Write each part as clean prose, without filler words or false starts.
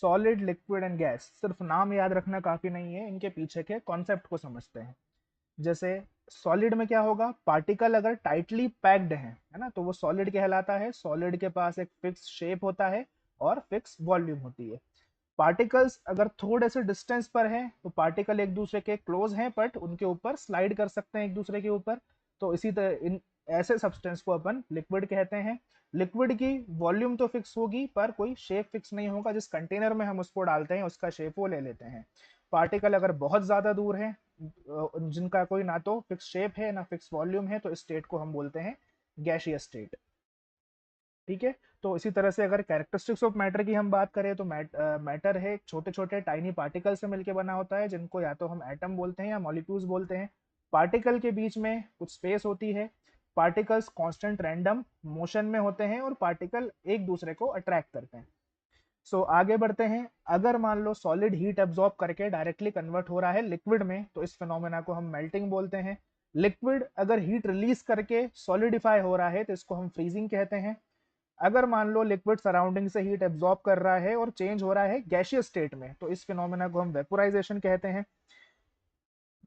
Solid, liquid and gas, सिर्फ नाम याद रखना काफी नहीं है, इनके पीछे के कॉन्सेप्ट को समझते हैं। जैसे सॉलिड में क्या होगा, पार्टिकल अगर टाइटली पैक्ड है ना, तो वो सॉलिड कहलाता है। सॉलिड के पास एक फिक्स शेप होता है और फिक्स वॉल्यूम होती है। पार्टिकल्स अगर थोड़े से डिस्टेंस पर हैं तो पार्टिकल एक दूसरे के क्लोज हैं बट उनके ऊपर स्लाइड कर सकते हैं एक दूसरे के ऊपर, तो इसी तरह इन ऐसे सब्सटेंस को अपन लिक्विड कहते हैं। लिक्विड की वॉल्यूम तो फिक्स होगी पर कोई शेप फिक्स नहीं होगा, जिस कंटेनर में हम उसको डालते हैं उसका शेप वो ले लेते हैं। पार्टिकल अगर बहुत ज़्यादा दूर है, जिनका कोई ना तो फिक्स शेप है ना फिक्स वॉल्यूम है, तो इस स्टेट को हम बोलते हैं गैशियस स्टेट। ठीक है, तो इसी तरह से अगर कैरेक्टरिस्टिक्स ऑफ मैटर की हम बात करें तो मैटर है छोटे छोटे टाइनी पार्टिकल से मिलकर बना होता है, जिनको या तो हम एटम बोलते हैं या मॉलिक्यूल्स बोलते हैं। पार्टिकल के बीच में कुछ स्पेस होती है। पार्टिकल्स कांस्टेंट रैंडम मोशन में होते हैं और पार्टिकल एक दूसरे को अट्रैक्ट करते हैं। सो आगे बढ़ते हैं। अगर मान लो सॉलिड हीट एब्जॉर्ब करके डायरेक्टली कन्वर्ट हो रहा है लिक्विड में, तो इस फिनोमेना को हम मेल्टिंग बोलते हैं। लिक्विड अगर हीट रिलीज करके सॉलिडिफाई हो रहा है तो इसको हम फ्रीजिंग कहते हैं। अगर मान लो लिक्विड सराउंडिंग से हीट एब्जॉर्ब कर रहा है और चेंज हो रहा है गैशियस स्टेट में, तो इस फिनोमेना को हम वेपोराइजेशन कहते हैं।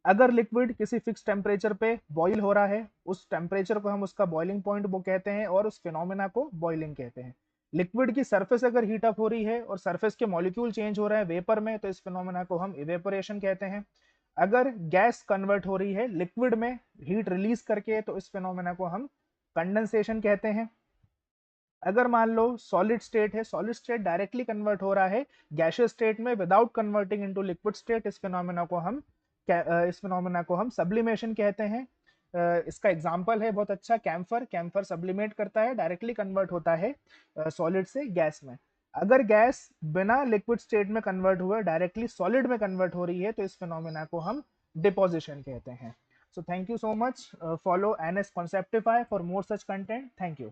अगर लिक्विड किसी फिक्स टेम्परेचर पे बॉईल हो रहा है, उस टेम्परेचर को हम उसका बॉइलिंग पॉइंट वो कहते हैं और उस फिनोमेना को बॉइलिंग कहते हैं। लिक्विड की सरफेस अगर हीट अप हो रही है और सरफेस के मॉलिक्यूल चेंज हो रहे हैं वेपर में, तो इस फिनोमेना को हम इवेपोरेशन कहते हैं। अगर गैस कन्वर्ट हो रही है लिक्विड में हीट रिलीज करके, तो इस फिनोमेना को हम कंडेंसेशन कहते हैं। अगर मान लो सॉलिड स्टेट है, सॉलिड स्टेट डायरेक्टली कन्वर्ट हो रहा है गैशियस स्टेट में without converting into liquid state, इस फिनोमेना को हम सब्लिमेशन कहते हैं। इसका एग्जांपल है बहुत अच्छा, कैम्फर। कैम्फर सब्लिमेट करता है, डायरेक्टली कन्वर्ट होता है सॉलिड से गैस में। अगर गैस बिना लिक्विड स्टेट में कन्वर्ट हुए डायरेक्टली सॉलिड में कन्वर्ट हो रही है, तो इस फिनोमेना को हम डिपोजिशन कहते हैं। So thank you so much, follow NS Conceptify for more such content. Thank you.